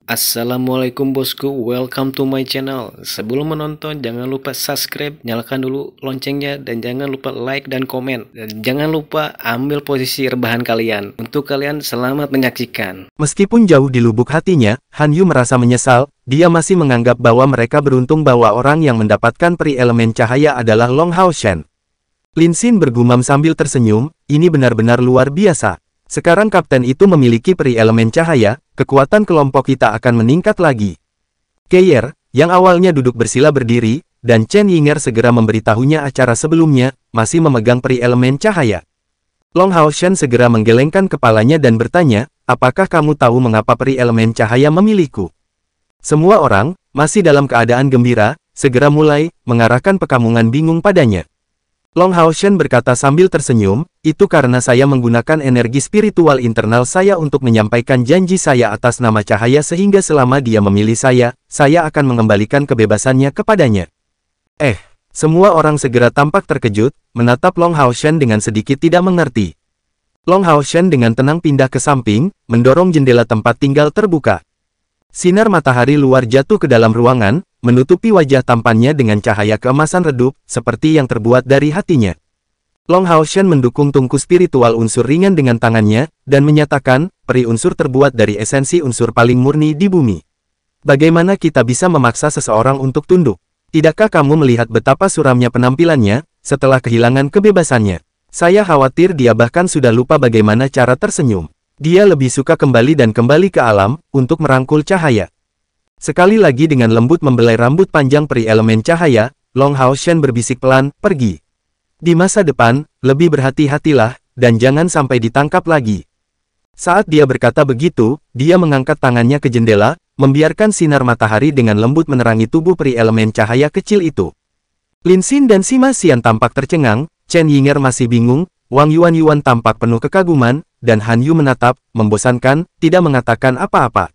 Assalamualaikum bosku, welcome to my channel. Sebelum menonton, jangan lupa subscribe, nyalakan dulu loncengnya, dan jangan lupa like dan komen. Dan jangan lupa ambil posisi rebahan kalian. Untuk kalian, selamat menyaksikan. Meskipun jauh di lubuk hatinya, Han Yu merasa menyesal. Dia masih menganggap bahwa mereka beruntung bahwa orang yang mendapatkan peri elemen cahaya adalah Long Hao Shen. Lin Xin bergumam sambil tersenyum, ini benar-benar luar biasa. Sekarang kapten itu memiliki peri elemen cahaya, kekuatan kelompok kita akan meningkat lagi. Keir, yang awalnya duduk bersila berdiri, dan Chen Yinger segera memberitahunya acara sebelumnya, masih memegang peri elemen cahaya. Long Hao Shen segera menggelengkan kepalanya dan bertanya, apakah kamu tahu mengapa peri elemen cahaya memilihku? Semua orang, masih dalam keadaan gembira, segera mulai, mengarahkan pekamungan bingung padanya. Long Hao Shen berkata sambil tersenyum, itu karena saya menggunakan energi spiritual internal saya untuk menyampaikan janji saya atas nama cahaya sehingga selama dia memilih saya akan mengembalikan kebebasannya kepadanya. Semua orang segera tampak terkejut, menatap Long Hao Shen dengan sedikit tidak mengerti. Long Hao Shen dengan tenang pindah ke samping, mendorong jendela tempat tinggal terbuka. Sinar matahari luar jatuh ke dalam ruangan, menutupi wajah tampannya dengan cahaya keemasan redup, seperti yang terbuat dari hatinya. Long Hao Shen mendukung tungku spiritual unsur ringan dengan tangannya, dan menyatakan, peri unsur terbuat dari esensi unsur paling murni di bumi. Bagaimana kita bisa memaksa seseorang untuk tunduk? Tidakkah kamu melihat betapa suramnya penampilannya, setelah kehilangan kebebasannya? Saya khawatir dia bahkan sudah lupa bagaimana cara tersenyum. Dia lebih suka kembali dan kembali ke alam, untuk merangkul cahaya. Sekali lagi dengan lembut membelai rambut panjang peri elemen cahaya, Long Hao Shen berbisik pelan, pergi. Di masa depan, lebih berhati-hatilah, dan jangan sampai ditangkap lagi. Saat dia berkata begitu, dia mengangkat tangannya ke jendela, membiarkan sinar matahari dengan lembut menerangi tubuh peri elemen cahaya kecil itu. Lin Xin dan Sima Xian tampak tercengang, Chen Yinger masih bingung, Wang Yuan tampak penuh kekaguman, dan Han Yu menatap, membosankan, tidak mengatakan apa-apa.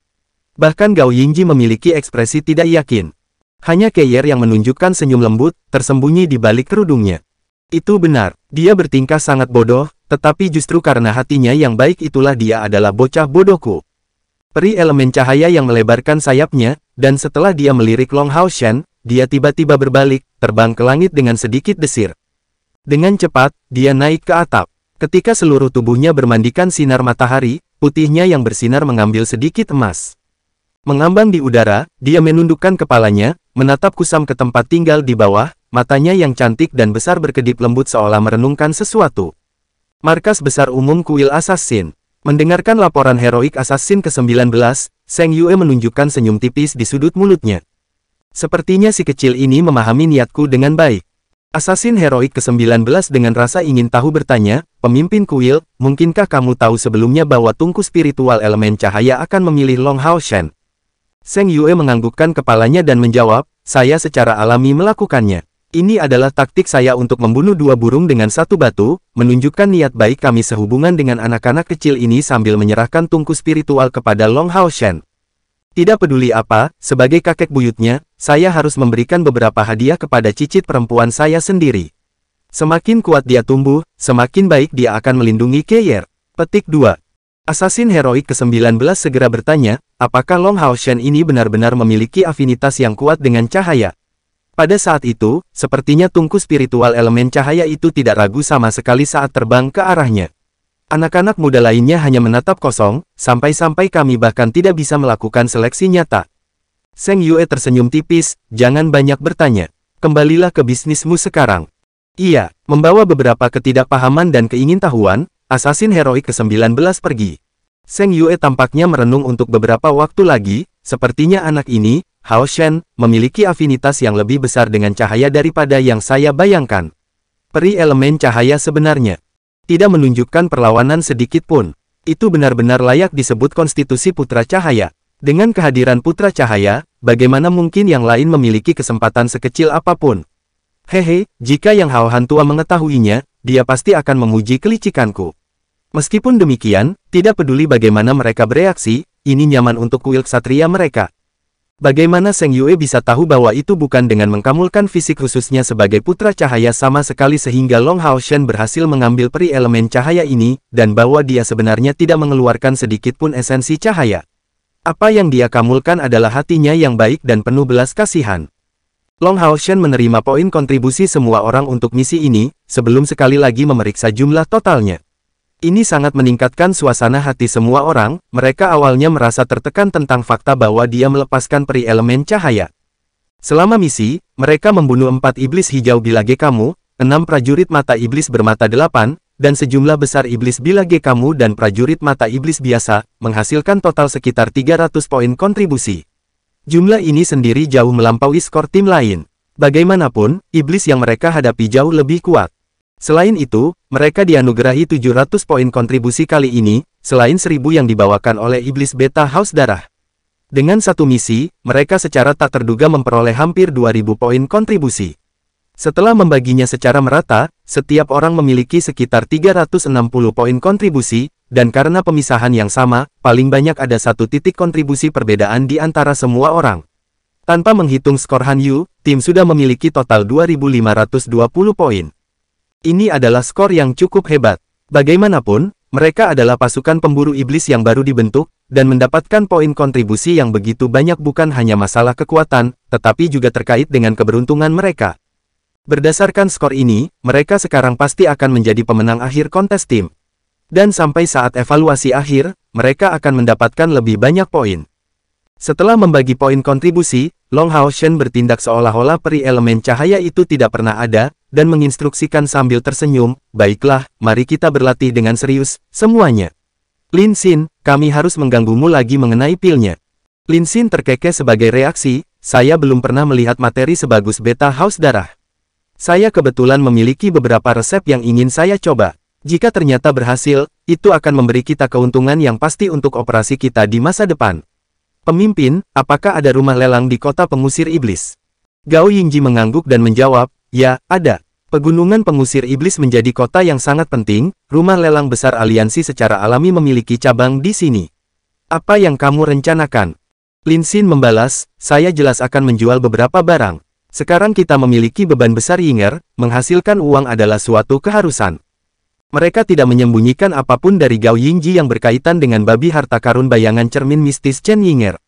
Bahkan Gao Yingji memiliki ekspresi tidak yakin. Hanya Keir yang menunjukkan senyum lembut, tersembunyi di balik kerudungnya. Itu benar, dia bertingkah sangat bodoh, tetapi justru karena hatinya yang baik itulah dia adalah bocah bodohku. Peri elemen cahaya yang melebarkan sayapnya, dan setelah dia melirik Long Hao Shen, dia tiba-tiba berbalik, terbang ke langit dengan sedikit desir. Dengan cepat, dia naik ke atap. Ketika seluruh tubuhnya bermandikan sinar matahari, putihnya yang bersinar mengambil sedikit emas. Mengambang di udara, dia menundukkan kepalanya, menatap kusam ke tempat tinggal di bawah, matanya yang cantik dan besar berkedip lembut seolah merenungkan sesuatu. Markas Besar Umum Kuil Assassin. Mendengarkan laporan heroik Assassin ke-19, Zheng Yue menunjukkan senyum tipis di sudut mulutnya. Sepertinya si kecil ini memahami niatku dengan baik. Assassin heroik ke-19 dengan rasa ingin tahu bertanya, pemimpin kuil, mungkinkah kamu tahu sebelumnya bahwa tungku spiritual elemen cahaya akan memilih Long Hao Shen? Zheng Yue menganggukkan kepalanya dan menjawab, saya secara alami melakukannya. Ini adalah taktik saya untuk membunuh dua burung dengan satu batu, menunjukkan niat baik kami sehubungan dengan anak-anak kecil ini sambil menyerahkan tungku spiritual kepada Long Hao Shen. Tidak peduli apa, sebagai kakek buyutnya, saya harus memberikan beberapa hadiah kepada cicit perempuan saya sendiri. Semakin kuat dia tumbuh, semakin baik dia akan melindungi Keir. Petik 2. Assassin heroik ke-19 segera bertanya, apakah Long Hao Shen ini benar-benar memiliki afinitas yang kuat dengan cahaya? Pada saat itu, sepertinya tungku spiritual elemen cahaya itu tidak ragu sama sekali saat terbang ke arahnya. Anak-anak muda lainnya hanya menatap kosong, sampai-sampai kami bahkan tidak bisa melakukan seleksi nyata. Zheng Yue tersenyum tipis, jangan banyak bertanya. Kembalilah ke bisnismu sekarang. Iya, membawa beberapa ketidakpahaman dan keingintahuan, Assassin heroik ke-19 pergi. Zheng Yue tampaknya merenung untuk beberapa waktu lagi, sepertinya anak ini, Hao Shen, memiliki afinitas yang lebih besar dengan cahaya daripada yang saya bayangkan. Peri elemen cahaya sebenarnya tidak menunjukkan perlawanan sedikit pun. Itu benar-benar layak disebut konstitusi putra cahaya. Dengan kehadiran putra cahaya, bagaimana mungkin yang lain memiliki kesempatan sekecil apapun? Hehe, jika yang Hao Han tua mengetahuinya, dia pasti akan memuji kelicikanku. Meskipun demikian, tidak peduli bagaimana mereka bereaksi, ini nyaman untuk kuil ksatria mereka. Bagaimana Zheng Yue bisa tahu bahwa itu bukan dengan mengkamulkan fisik khususnya sebagai putra cahaya sama sekali sehingga Long Hao Shen berhasil mengambil peri elemen cahaya ini, dan bahwa dia sebenarnya tidak mengeluarkan sedikit pun esensi cahaya. Apa yang dia kamulkan adalah hatinya yang baik dan penuh belas kasihan. Long Hao Shen menerima poin kontribusi semua orang untuk misi ini, sebelum sekali lagi memeriksa jumlah totalnya. Ini sangat meningkatkan suasana hati semua orang. Mereka awalnya merasa tertekan tentang fakta bahwa dia melepaskan peri elemen cahaya. Selama misi, mereka membunuh 4 iblis hijau bilage kamu, 6 prajurit mata iblis bermata 8, dan sejumlah besar iblis bilage kamu dan prajurit mata iblis biasa, menghasilkan total sekitar 300 poin kontribusi. Jumlah ini sendiri jauh melampaui skor tim lain. Bagaimanapun, iblis yang mereka hadapi jauh lebih kuat. Selain itu, mereka dianugerahi 700 poin kontribusi kali ini, selain 1000 yang dibawakan oleh iblis beta haus darah. Dengan satu misi, mereka secara tak terduga memperoleh hampir 2000 poin kontribusi. Setelah membaginya secara merata, setiap orang memiliki sekitar 360 poin kontribusi, dan karena pemisahan yang sama, paling banyak ada 1 titik kontribusi perbedaan di antara semua orang. Tanpa menghitung skor Han Yu, tim sudah memiliki total 2520 poin. Ini adalah skor yang cukup hebat. Bagaimanapun, mereka adalah pasukan pemburu iblis yang baru dibentuk, dan mendapatkan poin kontribusi yang begitu banyak bukan hanya masalah kekuatan, tetapi juga terkait dengan keberuntungan mereka. Berdasarkan skor ini, mereka sekarang pasti akan menjadi pemenang akhir kontes tim. Dan sampai saat evaluasi akhir, mereka akan mendapatkan lebih banyak poin. Setelah membagi poin kontribusi, Long Hao Shen bertindak seolah-olah peri elemen cahaya itu tidak pernah ada, dan menginstruksikan sambil tersenyum, "Baiklah, mari kita berlatih dengan serius, semuanya. Lin Xin, kami harus mengganggumu lagi mengenai pilnya." Lin Xin terkekeh sebagai reaksi, "Saya belum pernah melihat materi sebagus beta haus darah. Saya kebetulan memiliki beberapa resep yang ingin saya coba. Jika ternyata berhasil, itu akan memberi kita keuntungan yang pasti untuk operasi kita di masa depan." "Pemimpin, apakah ada rumah lelang di kota pengusir iblis?" Gao Yingji mengangguk dan menjawab, "Ya, ada. Pegunungan pengusir iblis menjadi kota yang sangat penting, rumah lelang besar aliansi secara alami memiliki cabang di sini. Apa yang kamu rencanakan?" Lin Xin membalas, "Saya jelas akan menjual beberapa barang. Sekarang kita memiliki beban besar Yinger, menghasilkan uang adalah suatu keharusan." Mereka tidak menyembunyikan apapun dari Gao Yingji yang berkaitan dengan babi harta karun bayangan cermin mistis Chen Yinger.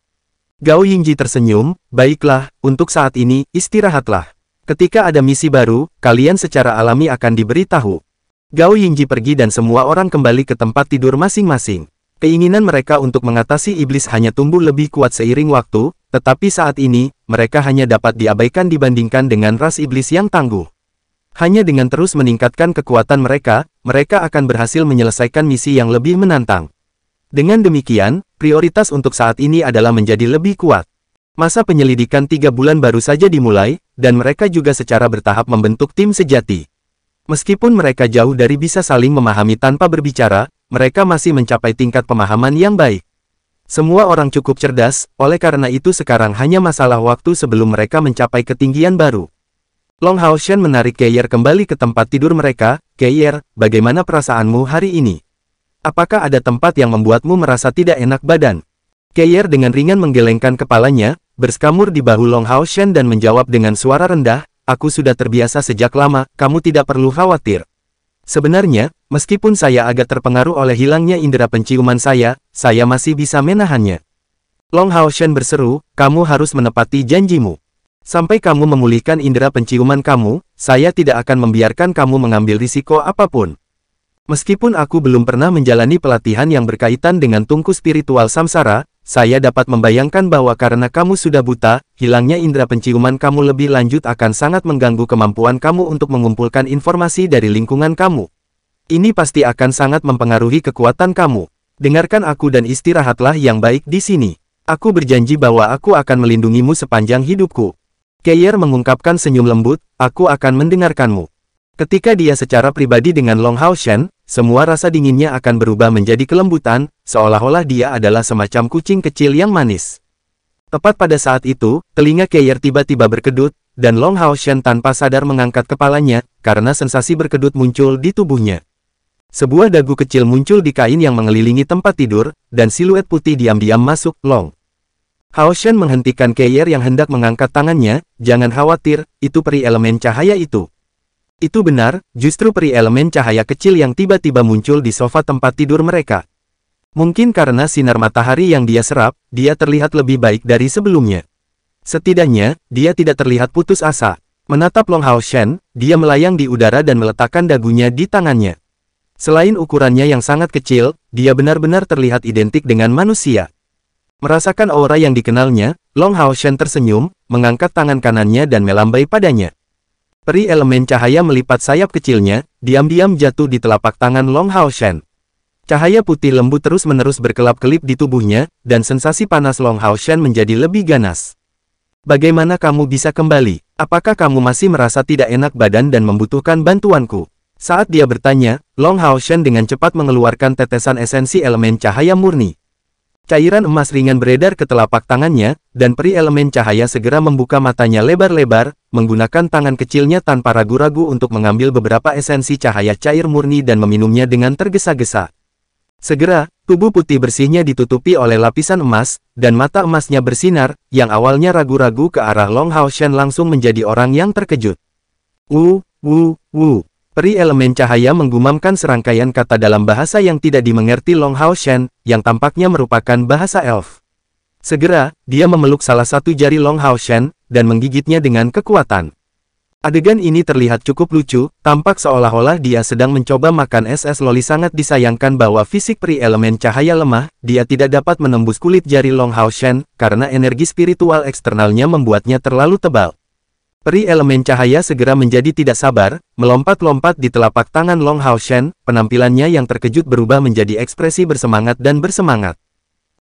Gao Yingji tersenyum, "Baiklah, untuk saat ini, istirahatlah. Ketika ada misi baru, kalian secara alami akan diberitahu." Gao Yingji pergi dan semua orang kembali ke tempat tidur masing-masing. Keinginan mereka untuk mengatasi iblis hanya tumbuh lebih kuat seiring waktu, tetapi saat ini, mereka hanya dapat diabaikan dibandingkan dengan ras iblis yang tangguh. Hanya dengan terus meningkatkan kekuatan mereka, mereka akan berhasil menyelesaikan misi yang lebih menantang. Dengan demikian, prioritas untuk saat ini adalah menjadi lebih kuat. Masa penyelidikan 3 bulan baru saja dimulai, dan mereka juga secara bertahap membentuk tim sejati. Meskipun mereka jauh dari bisa saling memahami tanpa berbicara, mereka masih mencapai tingkat pemahaman yang baik. Semua orang cukup cerdas, oleh karena itu sekarang hanya masalah waktu sebelum mereka mencapai ketinggian baru. Long Hao Shen menarik Keyer kembali ke tempat tidur mereka. "Keyer, bagaimana perasaanmu hari ini? Apakah ada tempat yang membuatmu merasa tidak enak badan?" Keyer dengan ringan menggelengkan kepalanya, berskamur di bahu Long Hao Shen dan menjawab dengan suara rendah, "Aku sudah terbiasa sejak lama, kamu tidak perlu khawatir. Sebenarnya, meskipun saya agak terpengaruh oleh hilangnya indera penciuman saya masih bisa menahannya." Long Hao Shen berseru, "Kamu harus menepati janjimu. Sampai kamu memulihkan indera penciuman kamu, saya tidak akan membiarkan kamu mengambil risiko apapun." Meskipun aku belum pernah menjalani pelatihan yang berkaitan dengan tungku spiritual samsara, saya dapat membayangkan bahwa karena kamu sudah buta, hilangnya indera penciuman kamu lebih lanjut akan sangat mengganggu kemampuan kamu untuk mengumpulkan informasi dari lingkungan kamu. Ini pasti akan sangat mempengaruhi kekuatan kamu. Dengarkan aku dan istirahatlah yang baik di sini. Aku berjanji bahwa aku akan melindungimu sepanjang hidupku." Keyer mengungkapkan senyum lembut, "Aku akan mendengarkanmu." Ketika dia secara pribadi dengan Long Hao Shen, semua rasa dinginnya akan berubah menjadi kelembutan, seolah-olah dia adalah semacam kucing kecil yang manis. Tepat pada saat itu, telinga Keyer tiba-tiba berkedut, dan Long Hao Shen tanpa sadar mengangkat kepalanya, karena sensasi berkedut muncul di tubuhnya. Sebuah dagu kecil muncul di kain yang mengelilingi tempat tidur, dan siluet putih diam-diam masuk. Long Hao Shen menghentikan Keyer yang hendak mengangkat tangannya, "Jangan khawatir, itu peri elemen cahaya itu." Itu benar, justru peri elemen cahaya kecil yang tiba-tiba muncul di sofa tempat tidur mereka. Mungkin karena sinar matahari yang dia serap, dia terlihat lebih baik dari sebelumnya. Setidaknya, dia tidak terlihat putus asa. Menatap Long Hao Shen, dia melayang di udara dan meletakkan dagunya di tangannya. Selain ukurannya yang sangat kecil, dia benar-benar terlihat identik dengan manusia. Merasakan aura yang dikenalnya, Long Hao Shen tersenyum, mengangkat tangan kanannya dan melambai padanya. Peri elemen cahaya melipat sayap kecilnya, diam-diam jatuh di telapak tangan Long Hao Shen. Cahaya putih lembut terus-menerus berkelap-kelip di tubuhnya, dan sensasi panas Long Hao Shen menjadi lebih ganas. Bagaimana kamu bisa kembali? Apakah kamu masih merasa tidak enak badan dan membutuhkan bantuanku? Saat dia bertanya, Long Hao Shen dengan cepat mengeluarkan tetesan esensi elemen cahaya murni. Cairan emas ringan beredar ke telapak tangannya, dan peri elemen cahaya segera membuka matanya lebar-lebar, menggunakan tangan kecilnya tanpa ragu-ragu untuk mengambil beberapa esensi cahaya cair murni dan meminumnya dengan tergesa-gesa. Segera, tubuh putih bersihnya ditutupi oleh lapisan emas, dan mata emasnya bersinar, yang awalnya ragu-ragu ke arah Long Hao Shen langsung menjadi orang yang terkejut. Peri elemen cahaya menggumamkan serangkaian kata dalam bahasa yang tidak dimengerti Long Hao Shen, yang tampaknya merupakan bahasa elf. Segera, dia memeluk salah satu jari Long Hao Shen, dan menggigitnya dengan kekuatan. Adegan ini terlihat cukup lucu, tampak seolah-olah dia sedang mencoba makan es loli. Sangat disayangkan bahwa fisik peri elemen cahaya lemah, dia tidak dapat menembus kulit jari Long Hao Shen, karena energi spiritual eksternalnya membuatnya terlalu tebal. Peri elemen cahaya segera menjadi tidak sabar, melompat-lompat di telapak tangan Long Hao Shen, penampilannya yang terkejut berubah menjadi ekspresi bersemangat dan bersemangat.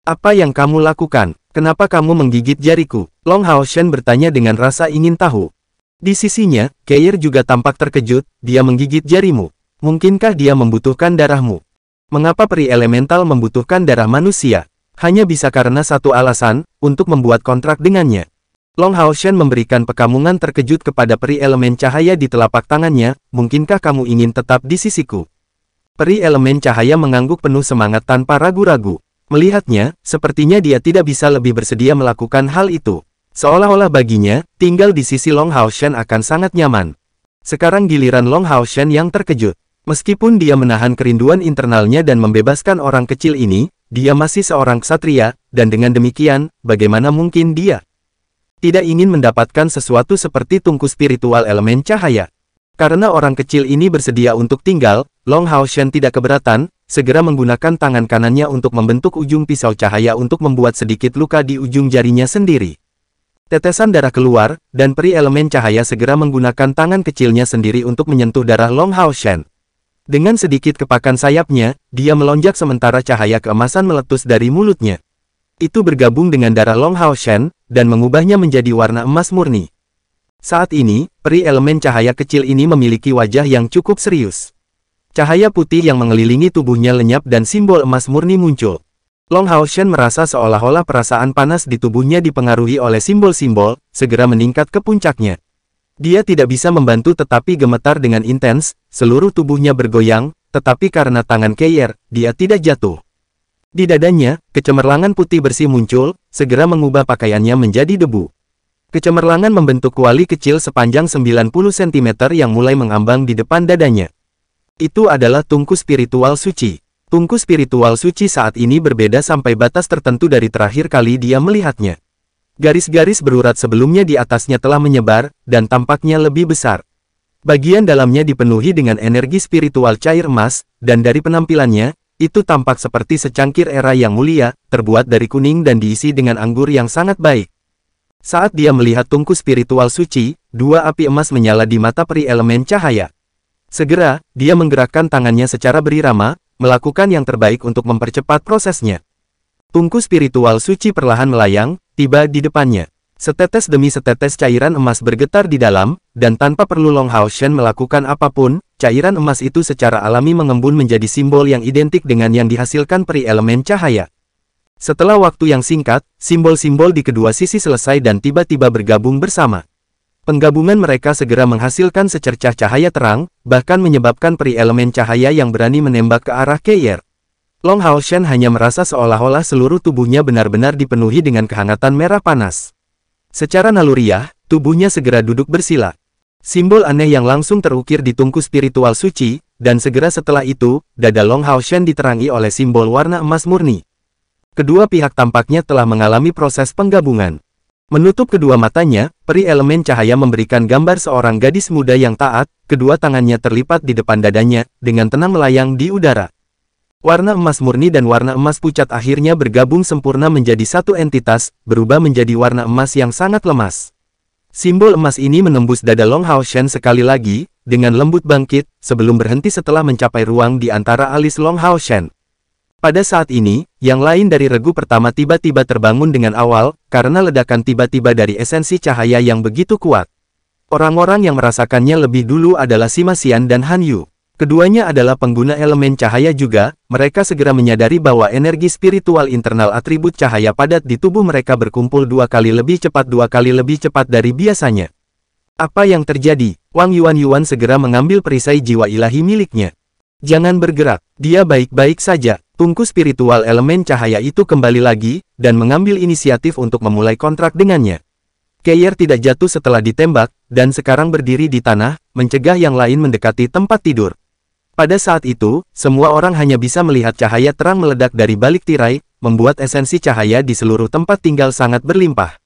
Apa yang kamu lakukan? Kenapa kamu menggigit jariku? Long Hao Shen bertanya dengan rasa ingin tahu. Di sisinya, Keir juga tampak terkejut, dia menggigit jarimu. Mungkinkah dia membutuhkan darahmu? Mengapa peri elemental membutuhkan darah manusia? Hanya bisa karena satu alasan, untuk membuat kontrak dengannya. Long Hao Shen memberikan pekamungan terkejut kepada peri elemen cahaya di telapak tangannya, mungkinkah kamu ingin tetap di sisiku? Peri elemen cahaya mengangguk penuh semangat tanpa ragu-ragu. Melihatnya, sepertinya dia tidak bisa lebih bersedia melakukan hal itu. Seolah-olah baginya, tinggal di sisi Long Hao Shen akan sangat nyaman. Sekarang giliran Long Hao Shen yang terkejut. Meskipun dia menahan kerinduan internalnya dan membebaskan orang kecil ini, dia masih seorang ksatria, dan dengan demikian, bagaimana mungkin dia tidak ingin mendapatkan sesuatu seperti tungku spiritual elemen cahaya. Karena orang kecil ini bersedia untuk tinggal, Long Hao Shen tidak keberatan, segera menggunakan tangan kanannya untuk membentuk ujung pisau cahaya untuk membuat sedikit luka di ujung jarinya sendiri. Tetesan darah keluar, dan peri elemen cahaya segera menggunakan tangan kecilnya sendiri untuk menyentuh darah Long Hao Shen. Dengan sedikit kepakan sayapnya, dia melonjak sementara cahaya keemasan meletus dari mulutnya. Itu bergabung dengan darah Long Hao Shen, dan mengubahnya menjadi warna emas murni. Saat ini, peri elemen cahaya kecil ini memiliki wajah yang cukup serius. Cahaya putih yang mengelilingi tubuhnya lenyap dan simbol emas murni muncul. Long Hao Shen merasa seolah-olah perasaan panas di tubuhnya dipengaruhi oleh simbol-simbol, segera meningkat ke puncaknya. Dia tidak bisa membantu tetapi gemetar dengan intens, seluruh tubuhnya bergoyang, tetapi karena tangan Keir, dia tidak jatuh. Di dadanya, kecemerlangan putih bersih muncul, segera mengubah pakaiannya menjadi debu. Kecemerlangan membentuk kuali kecil sepanjang 90 cm yang mulai mengambang di depan dadanya. Itu adalah tungku spiritual suci. Tungku spiritual suci saat ini berbeda sampai batas tertentu dari terakhir kali dia melihatnya. Garis-garis berurat sebelumnya di atasnya telah menyebar, dan tampaknya lebih besar. Bagian dalamnya dipenuhi dengan energi spiritual cair emas, dan dari penampilannya, itu tampak seperti secangkir era yang mulia, terbuat dari kuning dan diisi dengan anggur yang sangat baik. Saat dia melihat tungku spiritual suci, dua api emas menyala di mata peri elemen cahaya. Segera, dia menggerakkan tangannya secara berirama, melakukan yang terbaik untuk mempercepat prosesnya. Tungku spiritual suci perlahan melayang, tiba di depannya. Setetes demi setetes cairan emas bergetar di dalam, dan tanpa perlu Long Hao Shen melakukan apapun, cairan emas itu secara alami mengembun menjadi simbol yang identik dengan yang dihasilkan peri elemen cahaya. Setelah waktu yang singkat, simbol-simbol di kedua sisi selesai dan tiba-tiba bergabung bersama. Penggabungan mereka segera menghasilkan secercah cahaya terang, bahkan menyebabkan peri elemen cahaya yang berani menembak ke arah Keir. Long Hao Shen hanya merasa seolah-olah seluruh tubuhnya benar-benar dipenuhi dengan kehangatan merah panas. Secara naluriah, tubuhnya segera duduk bersila. Simbol aneh yang langsung terukir di tungku spiritual suci, dan segera setelah itu, dada Long Hao Shen diterangi oleh simbol warna emas murni. Kedua pihak tampaknya telah mengalami proses penggabungan. Menutup kedua matanya, peri elemen cahaya memberikan gambar seorang gadis muda yang taat, kedua tangannya terlipat di depan dadanya, dengan tenang melayang di udara. Warna emas murni dan warna emas pucat akhirnya bergabung sempurna menjadi satu entitas, berubah menjadi warna emas yang sangat lemas. Simbol emas ini menembus dada Long Hao Shen sekali lagi, dengan lembut bangkit, sebelum berhenti setelah mencapai ruang di antara alis Long Hao Shen. Pada saat ini, yang lain dari regu pertama tiba-tiba terbangun dengan awal, karena ledakan tiba-tiba dari esensi cahaya yang begitu kuat. Orang-orang yang merasakannya lebih dulu adalah Sima Xian dan Han Yu. Keduanya adalah pengguna elemen cahaya juga, mereka segera menyadari bahwa energi spiritual internal atribut cahaya padat di tubuh mereka berkumpul dua kali lebih cepat dari biasanya. Apa yang terjadi? Wang Yuan segera mengambil perisai jiwa ilahi miliknya. Jangan bergerak, dia baik-baik saja. Tungku spiritual elemen cahaya itu kembali lagi, dan mengambil inisiatif untuk memulai kontrak dengannya. Keir tidak jatuh setelah ditembak, dan sekarang berdiri di tanah, mencegah yang lain mendekati tempat tidur. Pada saat itu, semua orang hanya bisa melihat cahaya terang meledak dari balik tirai, membuat esensi cahaya di seluruh tempat tinggal sangat berlimpah.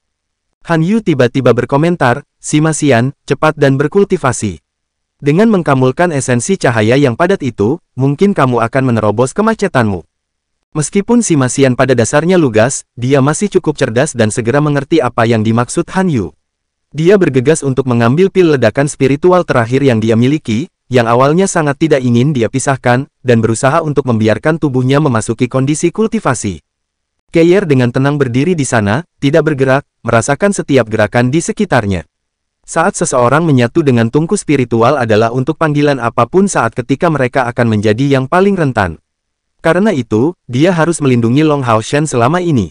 Han Yu tiba-tiba berkomentar, Sima Xian, cepat dan berkultivasi. Dengan mengkamulkan esensi cahaya yang padat itu, mungkin kamu akan menerobos kemacetanmu. Meskipun Sima Xian pada dasarnya lugas, dia masih cukup cerdas dan segera mengerti apa yang dimaksud Han Yu. Dia bergegas untuk mengambil pil ledakan spiritual terakhir yang dia miliki, yang awalnya sangat tidak ingin dia pisahkan, dan berusaha untuk membiarkan tubuhnya memasuki kondisi kultivasi. Keir dengan tenang berdiri di sana, tidak bergerak, merasakan setiap gerakan di sekitarnya. Saat seseorang menyatu dengan tungku spiritual adalah untuk panggilan apapun saat ketika mereka akan menjadi yang paling rentan. Karena itu, dia harus melindungi Long Hao Shen selama ini.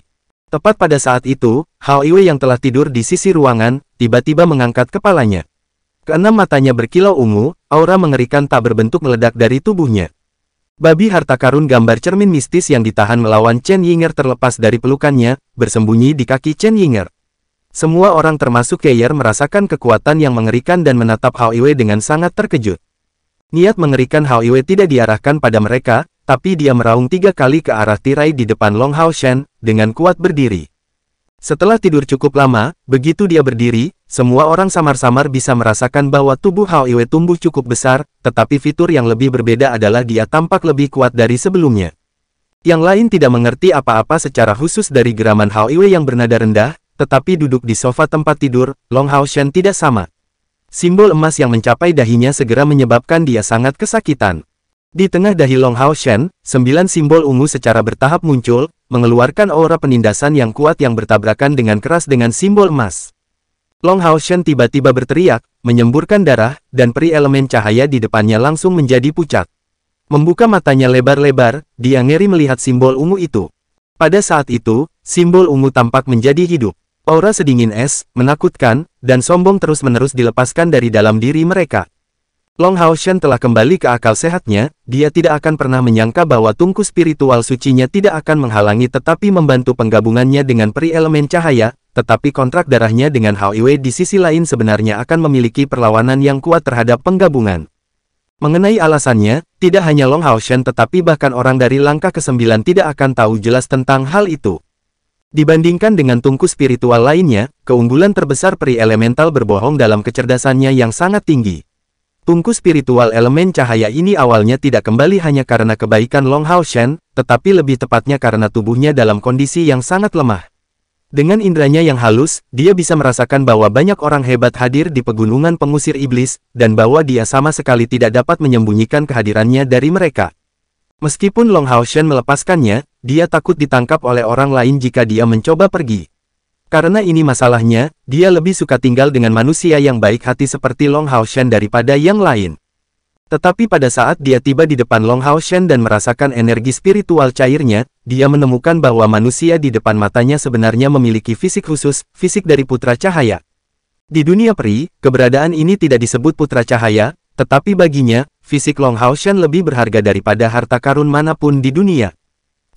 Tepat pada saat itu, Hao Iwei yang telah tidur di sisi ruangan, tiba-tiba mengangkat kepalanya. Keenam matanya berkilau ungu, aura mengerikan tak berbentuk meledak dari tubuhnya. Babi harta karun gambar cermin mistis yang ditahan melawan Chen Yinger terlepas dari pelukannya, bersembunyi di kaki Chen Yinger. Semua orang termasuk Keir merasakan kekuatan yang mengerikan dan menatap Hao Iwei dengan sangat terkejut. Niat mengerikan Hao Iwei tidak diarahkan pada mereka, tapi dia meraung 3 kali ke arah tirai di depan Long Hao Shen, dengan kuat berdiri. Setelah tidur cukup lama, begitu dia berdiri, semua orang samar-samar bisa merasakan bahwa tubuh Hao Iwei tumbuh cukup besar, tetapi fitur yang lebih berbeda adalah dia tampak lebih kuat dari sebelumnya. Yang lain tidak mengerti apa-apa secara khusus dari geraman Hao Iwei yang bernada rendah, tetapi duduk di sofa tempat tidur, Long Hao Shen tidak sama. Simbol emas yang mencapai dahinya segera menyebabkan dia sangat kesakitan. Di tengah dahi Long Hao Shen, 9 simbol ungu secara bertahap muncul, mengeluarkan aura penindasan yang kuat yang bertabrakan dengan keras dengan simbol emas. Long Hao Shen tiba-tiba berteriak, menyemburkan darah, dan peri elemen cahaya di depannya langsung menjadi pucat. Membuka matanya lebar-lebar, dia ngeri melihat simbol ungu itu. Pada saat itu, simbol ungu tampak menjadi hidup. Aura sedingin es, menakutkan, dan sombong terus-menerus dilepaskan dari dalam diri mereka. Long Hao Shen telah kembali ke akal sehatnya, dia tidak akan pernah menyangka bahwa tungku spiritual sucinya tidak akan menghalangi tetapi membantu penggabungannya dengan peri elemen cahaya, tetapi kontrak darahnya dengan Hao Iwei di sisi lain sebenarnya akan memiliki perlawanan yang kuat terhadap penggabungan. Mengenai alasannya, tidak hanya Long Hao Shen tetapi bahkan orang dari langkah ke-9 tidak akan tahu jelas tentang hal itu. Dibandingkan dengan tungku spiritual lainnya, keunggulan terbesar peri elemental berbohong dalam kecerdasannya yang sangat tinggi. Tungku spiritual elemen cahaya ini awalnya tidak kembali hanya karena kebaikan Long Hao Shen, tetapi lebih tepatnya karena tubuhnya dalam kondisi yang sangat lemah. Dengan indranya yang halus, dia bisa merasakan bahwa banyak orang hebat hadir di pegunungan pengusir iblis, dan bahwa dia sama sekali tidak dapat menyembunyikan kehadirannya dari mereka. Meskipun Long Hao Shen melepaskannya, dia takut ditangkap oleh orang lain jika dia mencoba pergi. Karena ini masalahnya, dia lebih suka tinggal dengan manusia yang baik hati seperti Long Hao Shen daripada yang lain. Tetapi pada saat dia tiba di depan Long Hao Shen dan merasakan energi spiritual cairnya, dia menemukan bahwa manusia di depan matanya sebenarnya memiliki fisik khusus, fisik dari putra cahaya. Di dunia peri, keberadaan ini tidak disebut putra cahaya, tetapi baginya, fisik Long Hao Shen lebih berharga daripada harta karun manapun di dunia.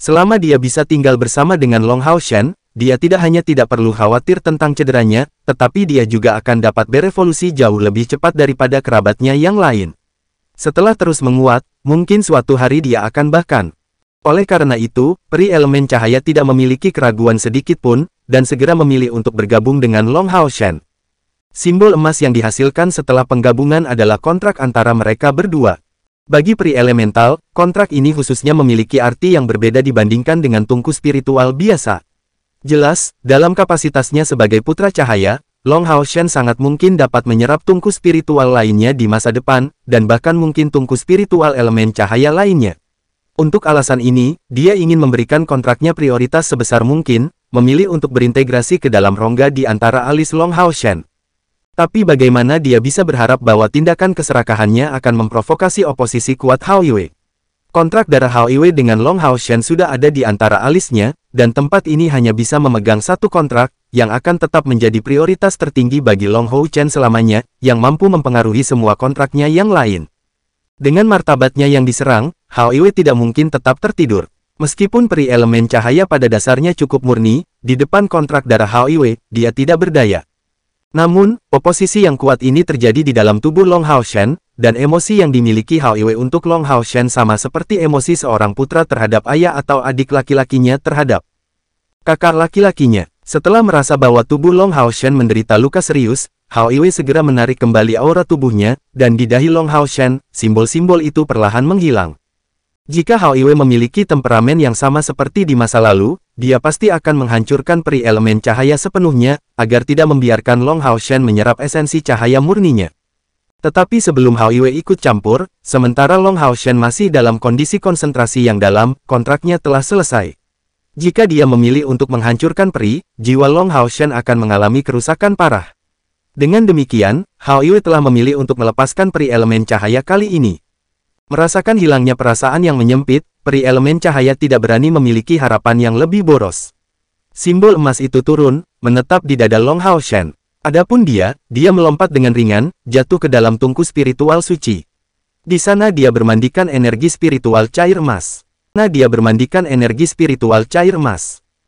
Selama dia bisa tinggal bersama dengan Long Hao Shen, dia tidak hanya tidak perlu khawatir tentang cederanya, tetapi dia juga akan dapat berevolusi jauh lebih cepat daripada kerabatnya yang lain. Setelah terus menguat, mungkin suatu hari dia akan bahkan. Oleh karena itu, peri elemen cahaya tidak memiliki keraguan sedikit pun, dan segera memilih untuk bergabung dengan Long Hao Shen. Simbol emas yang dihasilkan setelah penggabungan adalah kontrak antara mereka berdua. Bagi peri elemental, kontrak ini khususnya memiliki arti yang berbeda dibandingkan dengan tungku spiritual biasa. Jelas, dalam kapasitasnya sebagai putra cahaya, Long Hao Shen sangat mungkin dapat menyerap tungku spiritual lainnya di masa depan, dan bahkan mungkin tungku spiritual elemen cahaya lainnya. Untuk alasan ini, dia ingin memberikan kontraknya prioritas sebesar mungkin, memilih untuk berintegrasi ke dalam rongga di antara alis Long Hao Shen. Tapi bagaimana dia bisa berharap bahwa tindakan keserakahannya akan memprovokasi oposisi kuat Hao Yue? Kontrak darah Hao Yue dengan Long Hao Shen sudah ada di antara alisnya, dan tempat ini hanya bisa memegang satu kontrak, yang akan tetap menjadi prioritas tertinggi bagi Long Hao Shen selamanya, yang mampu mempengaruhi semua kontraknya yang lain. Dengan martabatnya yang diserang, Hao Yue tidak mungkin tetap tertidur. Meskipun peri elemen cahaya pada dasarnya cukup murni, di depan kontrak darah Hao Yue, dia tidak berdaya. Namun, oposisi yang kuat ini terjadi di dalam tubuh Long Hao Shen, dan emosi yang dimiliki Hao Yue untuk Long Hao Shen sama seperti emosi seorang putra terhadap ayah atau adik laki-lakinya terhadap kakak laki-lakinya. Setelah merasa bahwa tubuh Long Hao Shen menderita luka serius, Hao Yue segera menarik kembali aura tubuhnya, dan di dahi Long Hao Shen, simbol-simbol itu perlahan menghilang. Jika Hao Yue memiliki temperamen yang sama seperti di masa lalu, dia pasti akan menghancurkan peri elemen cahaya sepenuhnya, agar tidak membiarkan Long Hao Shen menyerap esensi cahaya murninya. Tetapi sebelum Hao Yue ikut campur, sementara Long Hao Shen masih dalam kondisi konsentrasi yang dalam, kontraknya telah selesai. Jika dia memilih untuk menghancurkan peri, jiwa Long Hao Shen akan mengalami kerusakan parah. Dengan demikian, Hao Yue telah memilih untuk melepaskan peri elemen cahaya kali ini. Merasakan hilangnya perasaan yang menyempit, peri elemen cahaya tidak berani memiliki harapan yang lebih boros. Simbol emas itu turun, menetap di dada Long Hao Shen. Adapun dia melompat dengan ringan, jatuh ke dalam tungku spiritual suci. Di sana dia bermandikan energi spiritual cair emas.